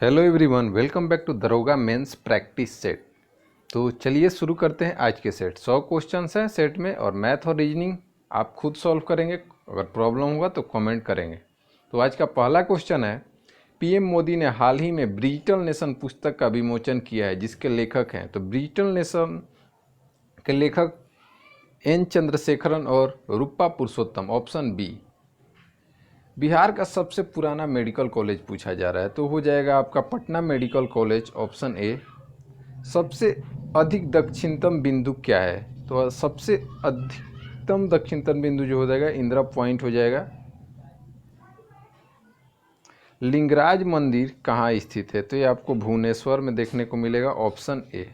Hello everyone, welcome back to दरोगा mains practice set. तो चलिए शुरू करते हैं आज के सेट। 100 क्वेश्चंस हैं सेट में और मैथ और रीजनिंग आप खुद सॉल्व करेंगे। अगर प्रॉब्लम होगा तो कमेंट करेंगे। तो आज का पहला क्वेश्चन है, पीएम मोदी ने हाल ही में डिजिटल नेशन पुस्तक का विमोचन किया है, जिसके लेखक हैं। तो डिजिटल नेशन के लेखक एन चंद्रशेखरन और रूपा पुरुषोत्तम, ऑप्शन बी। बिहार का सबसे पुराना मेडिकल कॉलेज पूछा जा रहा है, तो हो जाएगा आपका Patna medical college, option A. सबसे अधिक दक्षिणतम बिंदु क्या है? तो सबसे अधिकतम दक्षिणतम बिंदु जो हो जाएगा इंदिरा पॉइंट हो जाएगा। लिंगराज मंदिर कहाँ स्थित है? तो ये आपको भुवनेश्वर में देखने को मिलेगा, ऑप्शन ए।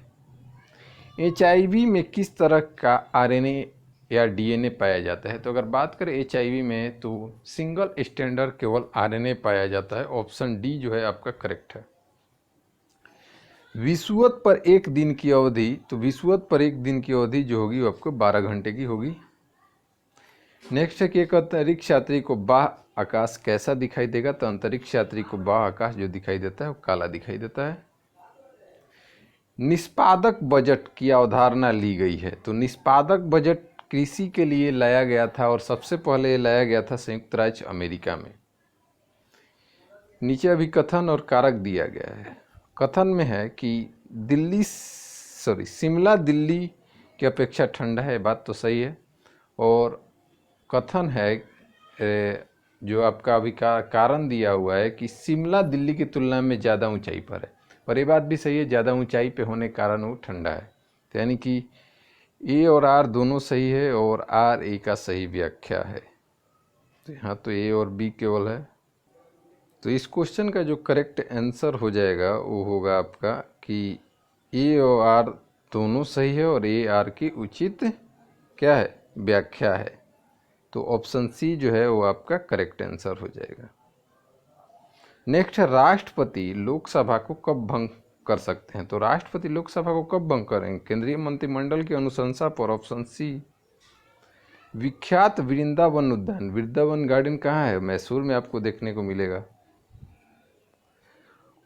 एचआईवी में किस तरह का आरएनए या डीएनए पाया जाता है? तो अगर बात करें एचआईवी में तो सिंगल स्टैंडर्ड केवल आरएनए पाया जाता है, ऑप्शन डी जो है आपका करेक्ट है। विषुवत पर एक दिन की अवधि, तो विषुवत पर एक दिन की अवधि जो होगी वो आपको 12 घंटे की होगी। नेक्स्ट है कि एक अंतरिक्ष यात्री को बाह्य आकाश कैसा दिखाई देगा? तो अंतरिक्ष यात्री को बाह्य आकाश जो दिखाई देता है वो काला दिखाई देता है। निष्पादक बजट की अवधारणा ली गई है, तो निष्पादक बजट कृषि के लिए लाया गया था और सबसे पहले लाया गया था संयुक्त राज्य अमेरिका में। नीचे अभी कथन और कारक दिया गया है। कथन में है कि शिमला दिल्ली की अपेक्षा ठंडा है, बात तो सही है। और कथन है जो आपका अभी कारण दिया हुआ है कि शिमला दिल्ली की तुलना में ज़्यादा ऊंचाई पर है, पर ये बात भी सही है, ज़्यादा ऊंचाई पे होने के कारण वो ठंडा है। तो यानी कि ए और आर दोनों सही है और आर ए का सही व्याख्या है। तो यहाँ तो ए और बी केवल है। तो इस क्वेश्चन का जो करेक्ट आंसर हो जाएगा वो होगा आपका कि ए और आर दोनों सही है और ए आर की उचित क्या है, व्याख्या है। तो ऑप्शन सी जो है वो आपका करेक्ट आंसर हो जाएगा। नेक्स्ट है, राष्ट्रपति लोकसभा को कब भंग कर सकते हैं? तो राष्ट्रपति लोकसभा को कब भंग करेंगे? केंद्रीय मंत्रिमंडल की अनुशंसा पर, ऑप्शन सी। विख्यात वृंदावन उद्यान, वृंदावन गार्डन कहाँ है? मैसूर में आपको देखने को मिलेगा।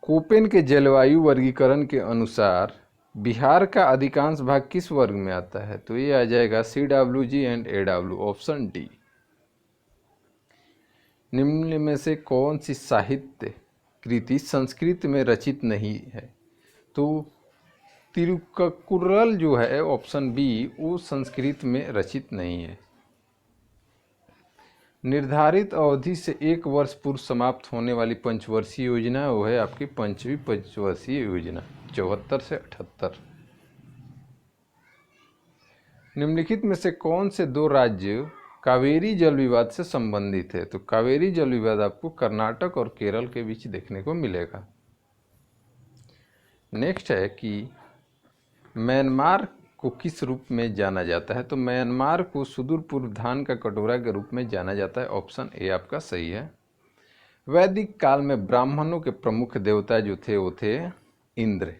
कोपेन के जलवायु वर्गीकरण के अनुसार बिहार का अधिकांश भाग किस वर्ग में आता है? तो ये आ जाएगा CWG and AW, option D. निम्न में से कौन सी साहित्य कृति संस्कृत में रचित नहीं है? तो तिरुक्कुरल जो है, ऑप्शन बी, वो संस्कृत में रचित नहीं है। निर्धारित अवधि से एक वर्ष पूर्व समाप्त होने वाली पंचवर्षीय योजना वो है आपकी पंचवीं पंचवर्षीय योजना, 74 से 78। निम्नलिखित में से कौन से दो राज्य कावेरी जल विवाद से संबंधित है? तो कावेरी जल विवाद आपको कर्नाटक और केरल के बीच देखने को मिलेगा। नेक्स्ट है कि म्यांमार को किस रूप में जाना जाता है? तो म्यांमार को सुदूर पूर्व धान का कटोरा के रूप में जाना जाता है, ऑप्शन ए आपका सही है। वैदिक काल में ब्राह्मणों के प्रमुख देवता जो थे वो थे इंद्र।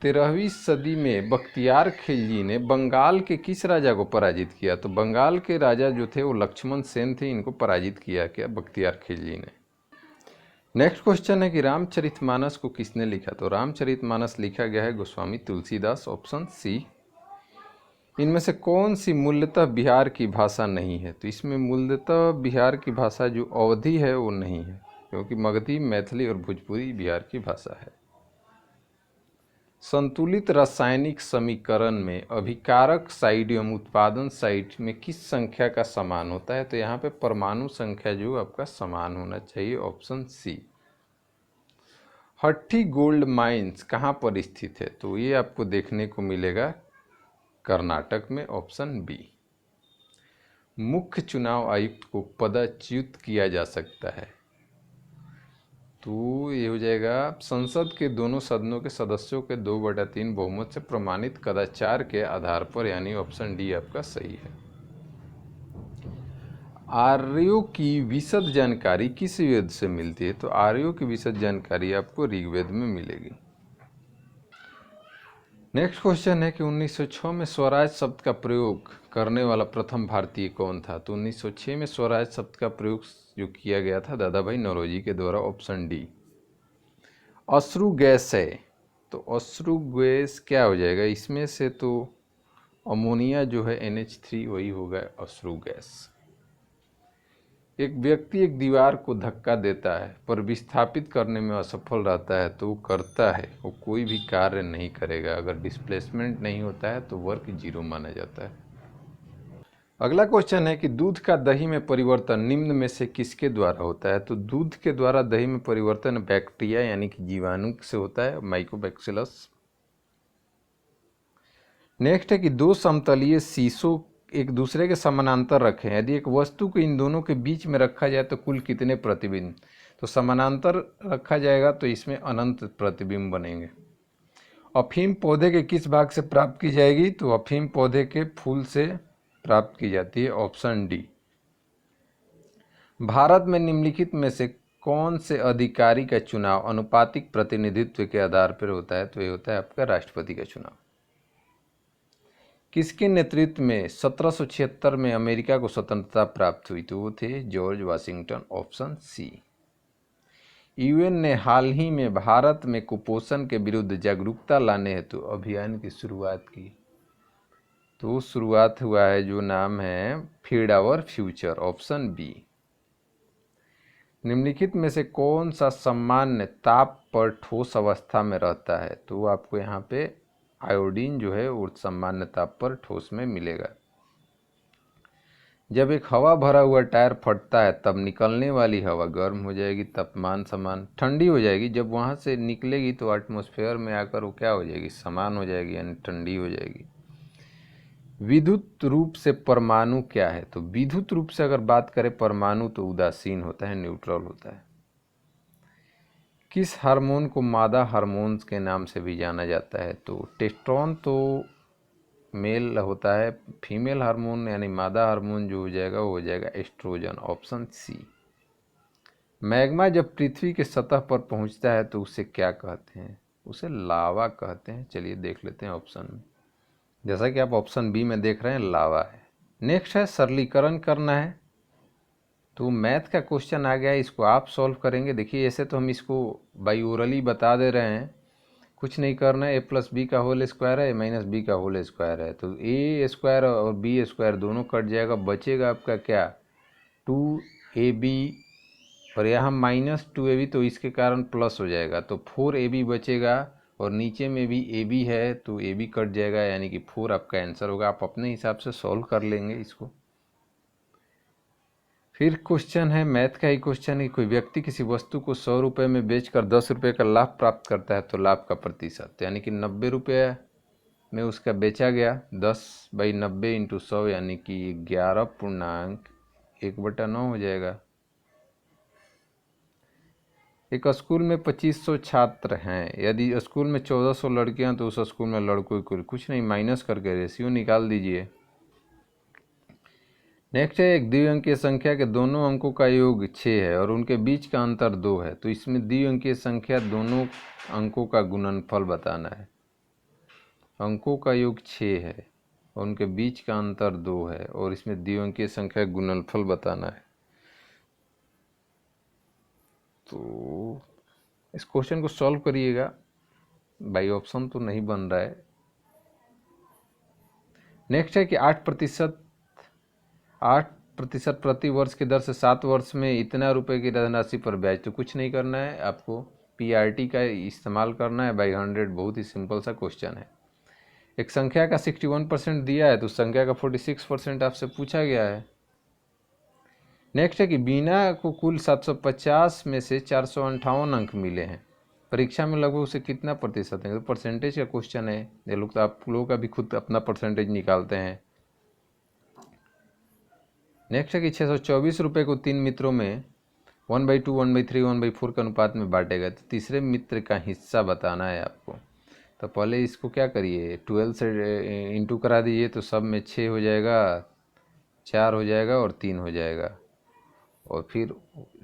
13वीं सदी में बख्तियार खिलजी ने बंगाल के किस राजा को पराजित किया? तो बंगाल के राजा जो थे वो लक्ष्मण सेन थे, इनको पराजित किया क्या बख्तियार खिलजी ने। नेक्स्ट क्वेश्चन है कि रामचरितमानस को किसने लिखा? तो रामचरितमानस लिखा गया है गोस्वामी तुलसीदास, ऑप्शन सी। इनमें से कौन सी मूलतः बिहार की भाषा नहीं है? तो इसमें मूलतः बिहार की भाषा जो अवधी है वो नहीं है, क्योंकि मगधी, मैथिली और भोजपुरी बिहार की भाषा है। संतुलित रासायनिक समीकरण में अभिकारक साइड एवं उत्पादन साइड में किस संख्या का समान होता है? तो यहाँ पे परमाणु संख्या जो आपका समान होना चाहिए, ऑप्शन सी। हट्टी गोल्ड माइंस कहाँ पर स्थित है? तो ये आपको देखने को मिलेगा कर्नाटक में, ऑप्शन बी। मुख्य चुनाव आयुक्त को पदच्युत किया जा सकता है? तो ये हो जाएगा संसद के दोनों सदनों के सदस्यों के 2/3 बहुमत से प्रमाणित कदाचार के आधार पर, यानी ऑप्शन डी आपका सही है। आर्यों की विशद जानकारी किस वेद से मिलती है? तो आर्यों की विशद जानकारी आपको ऋग्वेद में मिलेगी। नेक्स्ट क्वेश्चन है कि 1906 में स्वराज शब्द का प्रयोग करने वाला प्रथम भारतीय कौन था? तो 1906 में स्वराज शब्द का प्रयोग जो किया गया था दादा भाई नौरोजी के द्वारा, ऑप्शन डी। अश्रु गैस है, तो अश्रु गैस क्या हो जाएगा इसमें से, तो अमोनिया जो है NH3 वही होगा अश्रु गैस। एक व्यक्ति एक दीवार को धक्का देता है पर विस्थापित करने में असफल रहता है तो वो करता है, वो कोई भी कार्य नहीं करेगा। अगर डिस्प्लेसमेंट नहीं होता है तो वर्क जीरो माना जाता है। अगला क्वेश्चन है कि दूध का दही में परिवर्तन निम्न में से किसके द्वारा होता है। तो दूध के द्वारा दही में परिवर्तन बैक्टीरिया यानी कि जीवाणु से होता है, माइकोबैक्सिलस। नेक्स्ट है कि दो समतलीय शीशों एक दूसरे के समानांतर रखें, यदि एक वस्तु को इन दोनों के बीच में रखा जाए तो कुल कितने प्रतिबिंब। तो समानांतर रखा जाएगा तो इसमें अनंत प्रतिबिंब बनेंगे। अफीम पौधे के किस भाग से प्राप्त की जाएगी। तो अफीम पौधे के फूल से प्राप्त की जाती है, ऑप्शन डी। भारत में निम्नलिखित में से कौन से अधिकारी का चुनाव अनुपातिक प्रतिनिधित्व के आधार पर होता है। तो ये होता है आपका राष्ट्रपति का चुनाव। किसके नेतृत्व में 1776 में अमेरिका को स्वतंत्रता प्राप्त हुई। तो वो थे George Washington, option C. UN ने हाल ही में भारत में कुपोषण के विरुद्ध जागरूकता लाने हेतु अभियान की शुरुआत की। तो शुरुआत हुआ है जो नाम है feed our future, option B. निम्नलिखित में से कौन सा सामान्य ताप पर ठोस अवस्था में रहता है। तो आपको यहाँ पे आयोडीन जो है वो सामान्य ताप पर ठोस में मिलेगा। जब एक हवा भरा हुआ टायर फटता है तब निकलने वाली हवा गर्म हो जाएगी, तापमान समान ठंडी हो जाएगी। जब वहाँ से निकलेगी तो एटमॉस्फेयर में आकर वो क्या हो जाएगी, समान हो जाएगी यानी ठंडी हो जाएगी। विद्युत रूप से परमाणु क्या है। तो विद्युत रूप से अगर बात करें परमाणु तो उदासीन होता है, न्यूट्रल होता है। किस हार्मोन को मादा हार्मोन्स के नाम से भी जाना जाता है। तो टेस्टोस्टेरोन तो मेल होता है, फीमेल हार्मोन यानी मादा हार्मोन जो हो जाएगा वो हो जाएगा एस्ट्रोजन, ऑप्शन सी। मैग्मा जब पृथ्वी के सतह पर पहुंचता है तो उसे क्या कहते हैं। उसे लावा कहते हैं। चलिए देख लेते हैं ऑप्शन में, जैसा कि आप ऑप्शन बी में देख रहे हैं लावा है। नेक्स्ट है सरलीकरण करना है। तो मैथ का क्वेश्चन आ गया है, इसको आप सॉल्व करेंगे। देखिए ऐसे तो हम इसको बाई ओरली बता दे रहे हैं, कुछ नहीं करना है। a+b का होल स्क्वायर है, -b का होल स्क्वायर है, तो a स्क्वायर और b स्क्वायर दोनों कट जाएगा, बचेगा आपका क्या 2ab, और यहाँ -2ab तो इसके कारण प्लस हो जाएगा तो 4ab बचेगा, और नीचे में भी ab है तो ab कट जाएगा यानी कि 4 आपका आंसर होगा। आप अपने हिसाब से सॉल्व कर लेंगे इसको। फिर क्वेश्चन है मैथ का ही क्वेश्चन है, कोई व्यक्ति किसी वस्तु को 100 रुपये में बेचकर 10 रुपये का लाभ प्राप्त करता है तो लाभ का प्रतिशत, यानी कि 90 रुपये में उसका बेचा गया, 10/90 × 100 यानी कि 11.1/9 हो जाएगा। एक स्कूल में 2500 छात्र हैं, यदि स्कूल में 1400 लड़कियां तो उस स्कूल में लड़कों की कुछ नहीं, माइनस करके रेशियो निकाल दीजिए। नेक्स्ट है एक द्विअंकीय संख्या के दोनों अंकों का योग 6 है और उनके बीच का अंतर 2 है, तो इसमें द्विअंकीय संख्या दोनों अंकों का गुणनफल बताना है। अंकों का योग 6 है और उनके बीच का अंतर 2 है और इसमें द्विअंकीय संख्या गुणनफल बताना है। तो इस क्वेश्चन को सॉल्व करिएगा, बाई ऑप्शन तो नहीं बन रहा है। नेक्स्ट है कि 8% प्रति वर्ष की दर से 7 वर्ष में इतना रुपए की धनराशि पर ब्याज। तो कुछ नहीं करना है, आपको PRT का इस्तेमाल करना है बाई 100। बहुत ही सिंपल सा क्वेश्चन है। एक संख्या का 61% दिया है तो संख्या का 46% आपसे पूछा गया है। नेक्स्ट है कि बीना को कुल 750 में से 458 अंक मिले हैं, परीक्षा में लगभग उसे कितना प्रतिशत है। तो परसेंटेज का क्वेश्चन है, ये लोग तो आप लोगों का भी खुद अपना परसेंटेज निकालते हैं। नेक्स्ट है कि 624 रुपये को 3 मित्रों में 1/2, 1/3, 1/4 के अनुपात में बांटेगा, तो तीसरे मित्र का हिस्सा बताना है आपको। तो पहले इसको क्या करिए, 12 से इंटू करा दीजिए तो सब में 6 हो जाएगा, 4 हो जाएगा और 3 हो जाएगा, और फिर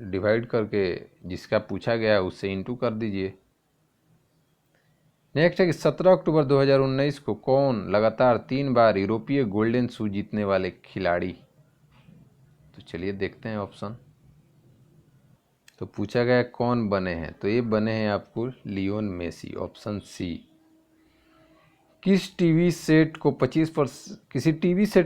डिवाइड करके जिसका पूछा गया उससे इंटू कर दीजिए। नेक्स्ट है कि 17 अक्टूबर 2019 को कौन लगातार 3 बार यूरोपीय गोल्डन शू जीतने वाले खिलाड़ी। तो चलिए देखते हैं ऑप्शन। तो पूछा गया कौन बने हैं, तो ये बने हैं आपको लियोन मेसी, ऑप्शन सी। किसी टीवी सेट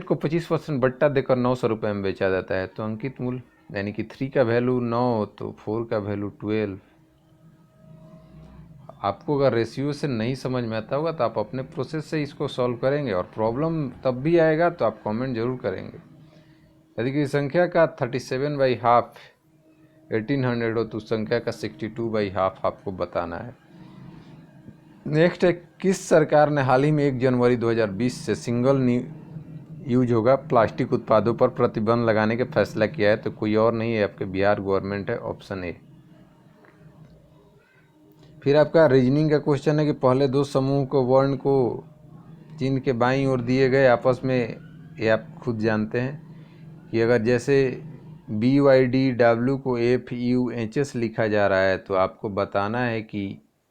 को 25% बट्टा देकर 900 रुपये में बेचा जाता है, तो अंकित मूल्य यानी कि 3 का वैल्यू 9 तो 4 का वैल्यू 12। आपको अगर रेशियो से नहीं समझ में आता होगा तो आप अपने प्रोसेस से इसको सॉल्व करेंगे, और प्रॉब्लम तब भी आएगा तो आप कमेंट जरूर करेंगे। यदि किसी संख्या का 37/12 1800 हो तो उस संख्या का 62/12 आपको बताना है। नेक्स्ट है, किस सरकार ने हाल ही में 1 जनवरी 2020 से सिंगल यूज होगा प्लास्टिक उत्पादों पर प्रतिबंध लगाने का फैसला किया है, तो कोई और नहीं है, आपके बिहार गवर्नमेंट है, ऑप्शन ए। फिर आपका रीजनिंग का क्वेश्चन है कि पहले दो समूह को वर्ण को चिन्ह के बाईं ओर दिए गए आपस में, ये आप खुद जानते हैं कि अगर जैसे BYD W को FUHS लिखा जा रहा है तो आपको बताना है कि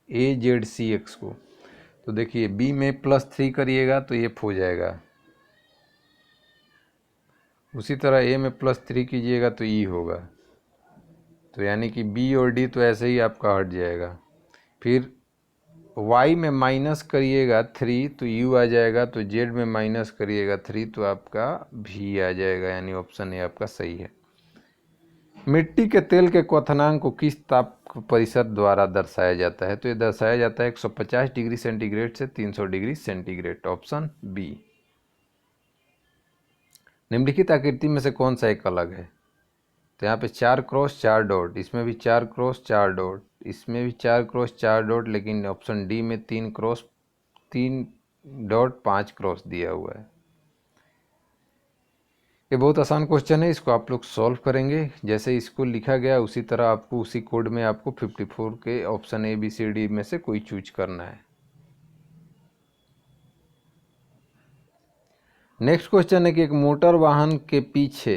AZCX को, तो देखिए B में +3 करिएगा तो F हो जाएगा, उसी तरह A में +3 कीजिएगा तो E होगा, तो यानी कि B और D तो ऐसे ही आपका हट जाएगा। फिर Y में माइनस करिएगा 3 तो U आ जाएगा, तो Z में माइनस करिएगा 3 तो आपका V आ जाएगा, यानी ऑप्शन ए आपका सही है। मिट्टी के तेल के क्वथनांक को किस ताप परिसर द्वारा दर्शाया जाता है, तो ये दर्शाया जाता है 150 डिग्री सेंटीग्रेड से 300 डिग्री सेंटीग्रेड, ऑप्शन बी। निम्नलिखित आकृति में से कौन सा एक अलग है, तो यहाँ पे 4 क्रॉस 4 डॉट, इसमें भी 4 क्रॉस 4 डॉट, इसमें भी 4 क्रॉस 4 डॉट, लेकिन ऑप्शन डी में 3 क्रॉस 3 डॉट 5 क्रॉस दिया हुआ है। ये बहुत आसान क्वेश्चन है, इसको आप लोग सॉल्व करेंगे, जैसे इसको लिखा गया उसी तरह आपको उसी कोड में आपको 54 के ऑप्शन ABCD में से कोई चूज करना है। नेक्स्ट क्वेश्चन है कि एक मोटर वाहन के पीछे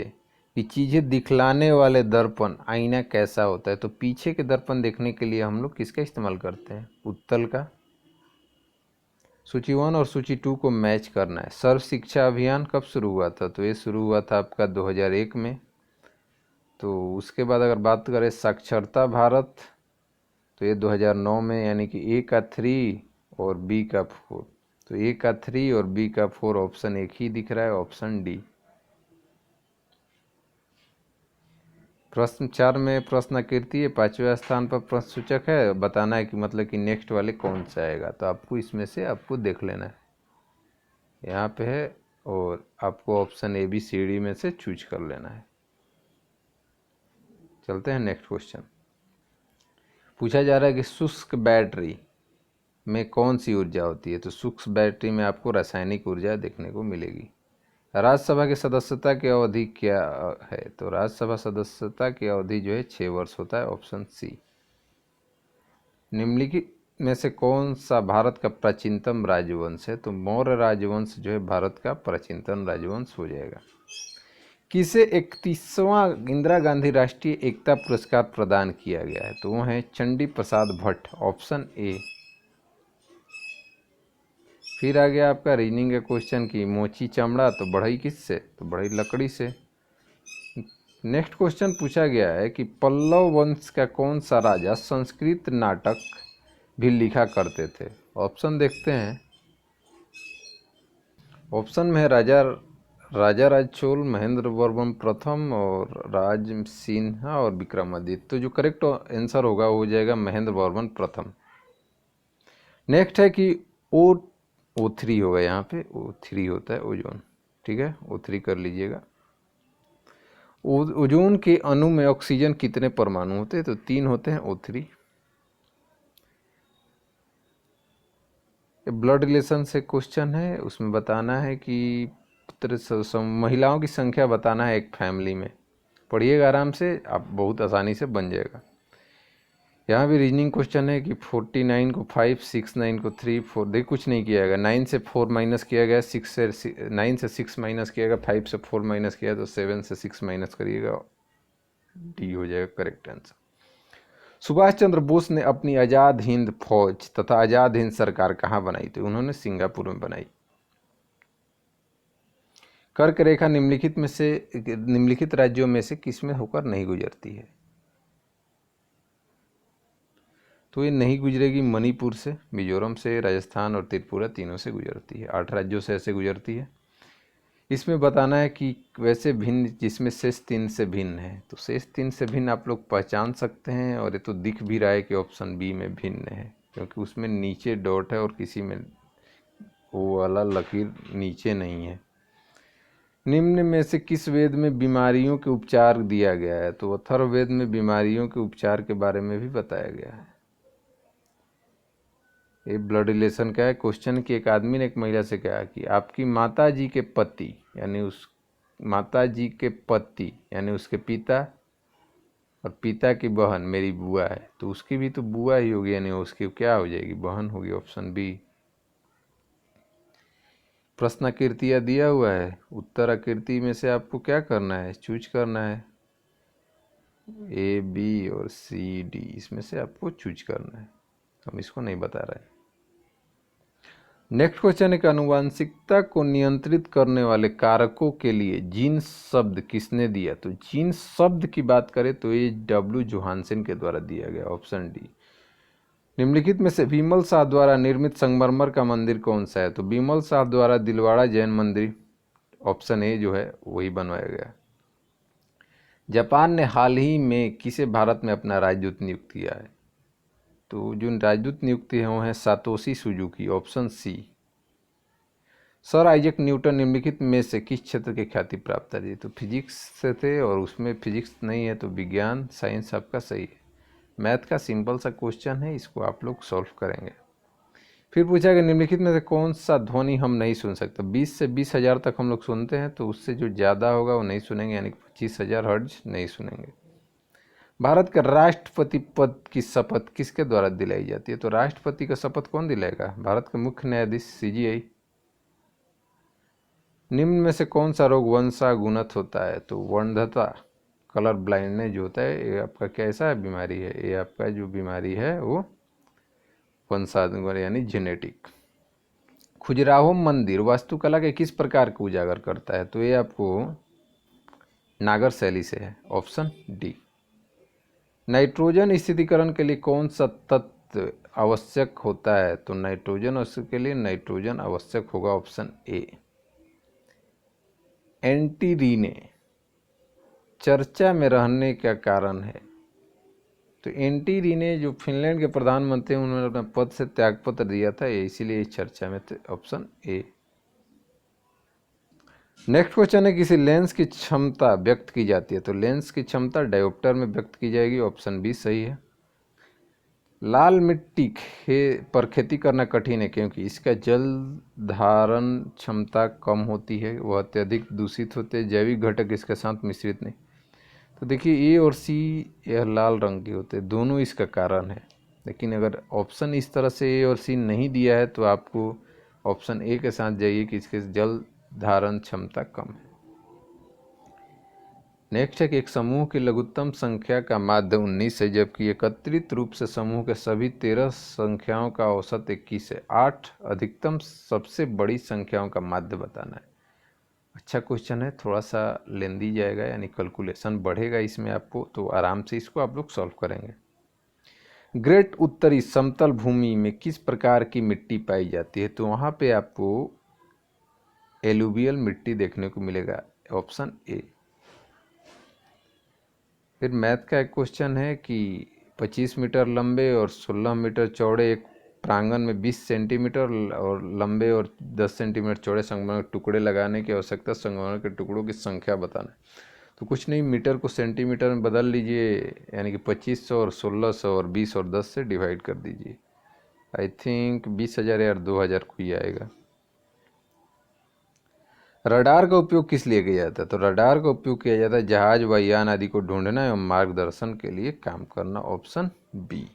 की चीज़ें दिखलाने वाले दर्पण आईना कैसा होता है, तो पीछे के दर्पण देखने के लिए हम लोग किसका इस्तेमाल करते हैं, उत्तल का। सूची 1 और सूची 2 को मैच करना है। सर्व शिक्षा अभियान कब शुरू हुआ था, तो ये शुरू हुआ था आपका 2001 में। तो उसके बाद अगर बात करें साक्षरता भारत, तो ये 2009 में, यानी कि ए का 3 और बी का 4, तो ए का 3 और बी का 4 ऑप्शन एक ही दिख रहा है, ऑप्शन डी। प्रश्न 4 में प्रश्नाकृति है, 5वें स्थान पर प्रश्न सूचक है, बताना है कि मतलब कि नेक्स्ट वाले कौन सा आएगा, तो आपको इसमें से आपको देख लेना है, यहाँ पे है, और आपको ऑप्शन ABCD में से चूज कर लेना है। चलते हैं नेक्स्ट क्वेश्चन। पूछा जा रहा है कि शुष्क बैटरी में कौन सी ऊर्जा होती है, तो शुष्क बैटरी में आपको रासायनिक ऊर्जा देखने को मिलेगी। राज्यसभा की सदस्यता की अवधि क्या है, तो राज्यसभा सदस्यता की अवधि जो है 6 वर्ष होता है, ऑप्शन सी। निम्नलिखित में से कौन सा भारत का प्राचीनतम राजवंश है, तो मौर्य राजवंश जो है भारत का प्राचीनतम राजवंश हो जाएगा। किसे 31वां इंदिरा गांधी राष्ट्रीय एकता पुरस्कार प्रदान किया गया है, तो वो है चंडी प्रसाद भट्ट, ऑप्शन ए। फिर आ गया आपका रीजनिंग का क्वेश्चन की मोची चमड़ा तो बढ़ई किससे, तो बढ़ई लकड़ी से। नेक्स्ट क्वेश्चन पूछा गया है कि पल्लव वंश का कौन सा राजा संस्कृत नाटक भी लिखा करते थे, ऑप्शन देखते हैं। ऑप्शन में है राजा राज चोल, महेंद्र वर्मन प्रथम और राज सिन्हा और विक्रमादित्य, तो जो करेक्ट आंसर होगा वो हो जाएगा महेंद्र वर्मन प्रथम। नेक्स्ट है कि O3 होगा, यहाँ पे O3 होता है ओजोन, ठीक है, O3 कर लीजिएगा। ओजोन के अणु में ऑक्सीजन कितने परमाणु होते हैं, तो 3 होते हैं, O3। ब्लड रिलेशन से क्वेश्चन है, उसमें बताना है कि महिलाओं की संख्या बताना है एक फैमिली में, पढ़िएगा आराम से, आप बहुत आसानी से बन जाएगा। यहाँ भी रीजनिंग क्वेश्चन है कि 49 को 5, 69 को 3, 4, देख कुछ नहीं किया गया, 9 से 4 माइनस किया गया, 9 से 6 माइनस किया गया, 5 से 4 माइनस किया, तो 7 से 6 माइनस करिएगा, डी हो जाएगा करेक्ट आंसर। सुभाष चंद्र बोस ने अपनी आज़ाद हिंद फौज तथा आज़ाद हिंद सरकार कहाँ बनाई, तो उन्होंने सिंगापुर में बनाई। कर्क रेखा निम्नलिखित राज्यों में से किस में होकर नहीं गुजरती है, तो ये नहीं गुजरेगी मणिपुर से, मिजोरम से, राजस्थान और त्रिपुरा तीनों से गुजरती है, 8 राज्यों से ऐसे गुजरती है। इसमें बताना है कि वैसे भिन्न जिसमें शेष 3 से भिन्न है, तो शेष 3 से भिन्न आप लोग पहचान सकते हैं, और ये तो दिख भी रहा है कि ऑप्शन बी में भिन्न है, क्योंकि उसमें नीचे डॉट है और किसी में वो वाला लकीर नीचे नहीं है। निम्न में से किस वेद में बीमारियों के उपचार दिया गया है, तो अथर्ववेद में बीमारियों के उपचार के बारे में भी बताया गया है। ये ब्लड रिलेशन का है। क्वेश्चन कि एक आदमी ने एक महिला से कहा कि आपकी माता जी के पति यानी उस माता जी के पति यानी उसके पिता और पिता की बहन मेरी बुआ है, तो उसकी भी तो बुआ ही होगी, यानी उसकी क्या हो जाएगी, बहन होगी, ऑप्शन बी। प्रश्न आकृतियाँ दिया हुआ है, उत्तर आकृति में से आपको क्या करना है, चूज करना है, ए बी और सी डी, इसमें से आपको चूज करना है, हम इसको नहीं बता रहे। नेक्स्ट क्वेश्चन है कि आनुवांशिकता को नियंत्रित करने वाले कारकों के लिए जीन शब्द किसने दिया, तो जीन शब्द की बात करें तो ये डब्ल्यू जोहानसन के द्वारा दिया गया, ऑप्शन डी। निम्नलिखित में से विमल शाह द्वारा निर्मित संगमरमर का मंदिर कौन सा है, तो विमल शाह द्वारा दिलवाड़ा जैन मंदिर, ऑप्शन ए जो है वही बनवाया गया। जापान ने हाल ही में किसे भारत में अपना राजदूत नियुक्त किया है, तो जो राजदूत नियुक्त हुए हैं Satoshi Suzuki, option C. Sir Isaac Newton निम्नलिखित में से किस क्षेत्र के ख्याति प्राप्त है, तो फिजिक्स से थे, और उसमें फिजिक्स नहीं है तो विज्ञान साइंस आपका सही है। मैथ का सिंपल सा क्वेश्चन है, इसको आप लोग सॉल्व करेंगे। फिर पूछा गया निम्नलिखित में से कौन सा ध्वनि हम नहीं सुन सकते, 20 से 20,000 तक हम लोग सुनते हैं, तो उससे जो ज़्यादा होगा वो नहीं सुनेंगे, यानी 25,000 हर्ट्ज नहीं सुनेंगे। भारत के राष्ट्रपति पद की शपथ किसके द्वारा दिलाई जाती है, तो राष्ट्रपति का शपथ कौन दिलाएगा, भारत के मुख्य न्यायाधीश सीजीआई। निम्न में से कौन सा रोग वंशानुगत होता है, तो वर्णधता, कलर ब्लाइंडनेस जो होता है, ये आपका कैसा बीमारी है, ये आपका जो बीमारी है वो वंशानुगत यानी जेनेटिक। खजुराहो मंदिर वास्तुकला के किस प्रकार को उजागर करता है, तो ये आपको नागर शैली से है, ऑप्शन डी। नाइट्रोजन स्थिरीकरण के लिए कौन सा तत्व आवश्यक होता है, तो नाइट्रोजन के लिए नाइट्रोजन आवश्यक होगा, ऑप्शन ए। एंटीरीने चर्चा में रहने का कारण है, तो एंटीरीने जो फिनलैंड के प्रधानमंत्री हैं उन्होंने अपना पद से त्यागपत्र दिया था, इसीलिए चर्चा में थे, ऑप्शन ए। नेक्स्ट क्वेश्चन है किसी लेंस की क्षमता व्यक्त की जाती है, तो लेंस की क्षमता डायोप्टर में व्यक्त की जाएगी, ऑप्शन बी सही है। लाल मिट्टी पर खेती करना कठिन है क्योंकि इसका जल धारण क्षमता कम होती है, वह अत्यधिक दूषित होते हैं, जैविक घटक इसके साथ मिश्रित नहीं। तो देखिए ए और सी यह लाल रंग के होते हैं, दोनों इसका कारण है, लेकिन अगर ऑप्शन इस तरह से ए और सी नहीं दिया है तो आपको ऑप्शन ए के साथ जाइए कि इसके जल धारण क्षमता कम है। नेक्स्ट है कि एक समूह की लघुत्तम संख्या का माध्य 19 है, जबकि एकत्रित रूप से समूह के सभी 13 संख्याओं का औसत 21 है। 8 अधिकतम सबसे बड़ी संख्याओं का माध्य बताना है। अच्छा क्वेश्चन है, थोड़ा सा लेंदी जाएगा, यानी कैलकुलेशन बढ़ेगा इसमें आपको, तो आराम से इसको आप लोग सॉल्व करेंगे। ग्रेट उत्तरी समतल भूमि में किस प्रकार की मिट्टी पाई जाती है, तो वहाँ पे आपको एलुवियल मिट्टी देखने को मिलेगा, ऑप्शन ए। फिर मैथ का एक क्वेश्चन है कि 25 मीटर लंबे और 16 मीटर चौड़े एक प्रांगण में 20 सेंटीमीटर और लंबे और 10 सेंटीमीटर चौड़े संगमरमर के टुकड़े लगाने की आवश्यकता, संगमरमर के टुकड़ों की संख्या बताना है। तो कुछ नहीं, मीटर को सेंटीमीटर में बदल लीजिए, यानी कि 2500 और 1600 और 20 और 10 से डिवाइड कर दीजिए। आई थिंक 20,000 या 2,000 को ही आएगा। रडार का उपयोग किस लिए किया जाता है, तो रडार का उपयोग किया जाता है जहाज वायुयान आदि को ढूंढना एवं मार्गदर्शन के लिए काम करना, ऑप्शन बी।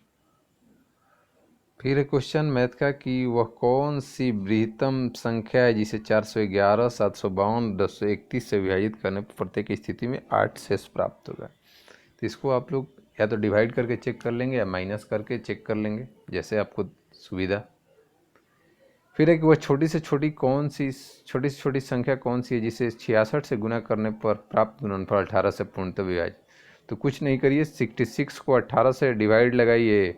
फिर क्वेश्चन मैथ का कि वह कौन सी बृहत्तम संख्या है जिसे 411, 752, 231 से विभाजित करने पर प्रत्येक स्थिति में 8 शेष प्राप्त होगा। तो इसको आप लोग या तो डिवाइड करके चेक कर लेंगे या माइनस करके चेक कर लेंगे, जैसे आपको सुविधा। फिर है कि वह छोटी से छोटी संख्या कौन सी है जिसे 66 से गुना करने पर प्राप्त गुणनफल 18 से पूर्णतः विभाजित। तो कुछ नहीं करिए, 66 को 18 से डिवाइड लगाइए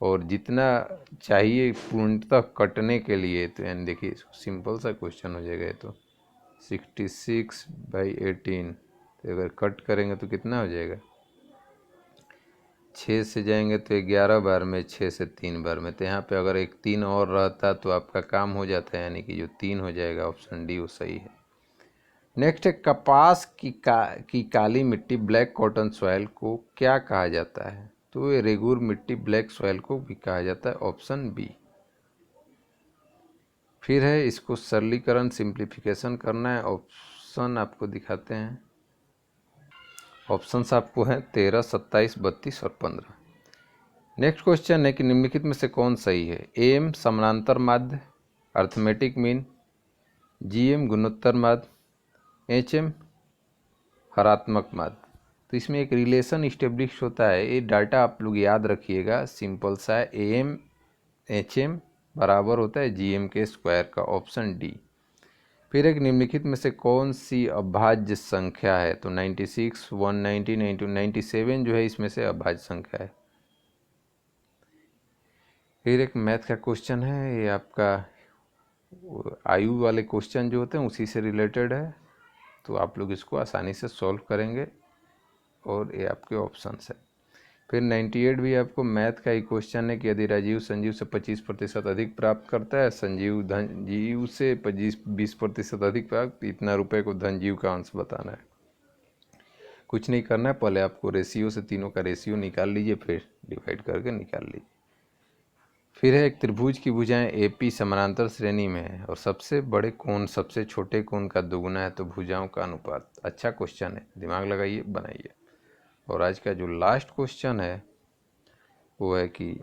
और जितना चाहिए पूर्णतः कटने के लिए, तो यानी देखिए सिंपल सा क्वेश्चन हो जाएगा। तो 66/18, तो अगर कट करेंगे तो कितना हो जाएगा, 6 से जाएंगे तो 11 बार में, 6 से 3 बार में। तो यहाँ पे अगर एक 3 और रहता तो आपका काम हो जाता है, यानी कि जो 3 हो जाएगा, ऑप्शन डी वो सही है। नेक्स्ट है कपास की काली मिट्टी ब्लैक कॉटन सॉइल को क्या कहा जाता है? तो ये रेगुर मिट्टी ब्लैक सॉइल को भी कहा जाता है, ऑप्शन बी। फिर है इसको सरलीकरण सिंप्लीफिकेशन करना है, ऑप्शन आपको दिखाते हैं। ऑप्शंस आपको हैं 13, 27, 32 और 15। नेक्स्ट क्वेश्चन है कि निम्नलिखित में से कौन सही है? एम समानांतर माध्य, अर्थमेटिक मीन, जीएम गुणोत्तर माध्य, एचएम हरात्मक माध्य। तो इसमें एक रिलेशन इस्टेब्लिश होता है, ये डाटा आप लोग याद रखिएगा, सिंपल सा है। एम एचएम बराबर होता है जीएम के स्क्वायर का, ऑप्शन डी। फिर एक निम्नलिखित में से कौन सी अभाज्य संख्या है? तो 96, 190, 97 जो है इसमें से अभाज्य संख्या है। फिर एक मैथ का क्वेश्चन है, ये आपका आयु वाले क्वेश्चन जो होते हैं उसी से रिलेटेड है, तो आप लोग इसको आसानी से सॉल्व करेंगे और ये आपके ऑप्शंस है। फिर 98 भी आपको मैथ का ही क्वेश्चन है कि यदि राजीव संजीव से 25% अधिक प्राप्त करता है, संजीव धनजीव से 20% अधिक प्राप्त, इतना रुपए को धनजीव का अंश बताना है। कुछ नहीं करना है, पहले आपको रेशियो से तीनों का रेशियो निकाल लीजिए, फिर डिवाइड करके निकाल लीजिए। फिर है एक त्रिभुज की भुजाएं एपी समानांतर श्रेणी में है और सबसे बड़े कोण सबसे छोटे कोण का दुगुना है, तो भुजाओं का अनुपात। अच्छा क्वेश्चन है, दिमाग लगाइए, बनाइए। और आज का जो लास्ट क्वेश्चन है वो है कि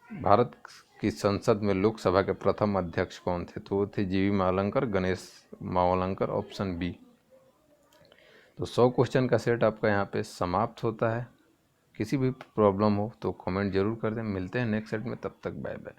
भारत की संसद में लोकसभा के प्रथम अध्यक्ष कौन थे? तो वो थे जीवी मावलंकर, गणेश मावलंकर, ऑप्शन बी। तो 100 क्वेश्चन का सेट आपका यहाँ पे समाप्त होता है। किसी भी प्रॉब्लम हो तो कमेंट जरूर कर दें। मिलते हैं नेक्स्ट सेट में, तब तक बाय बाय।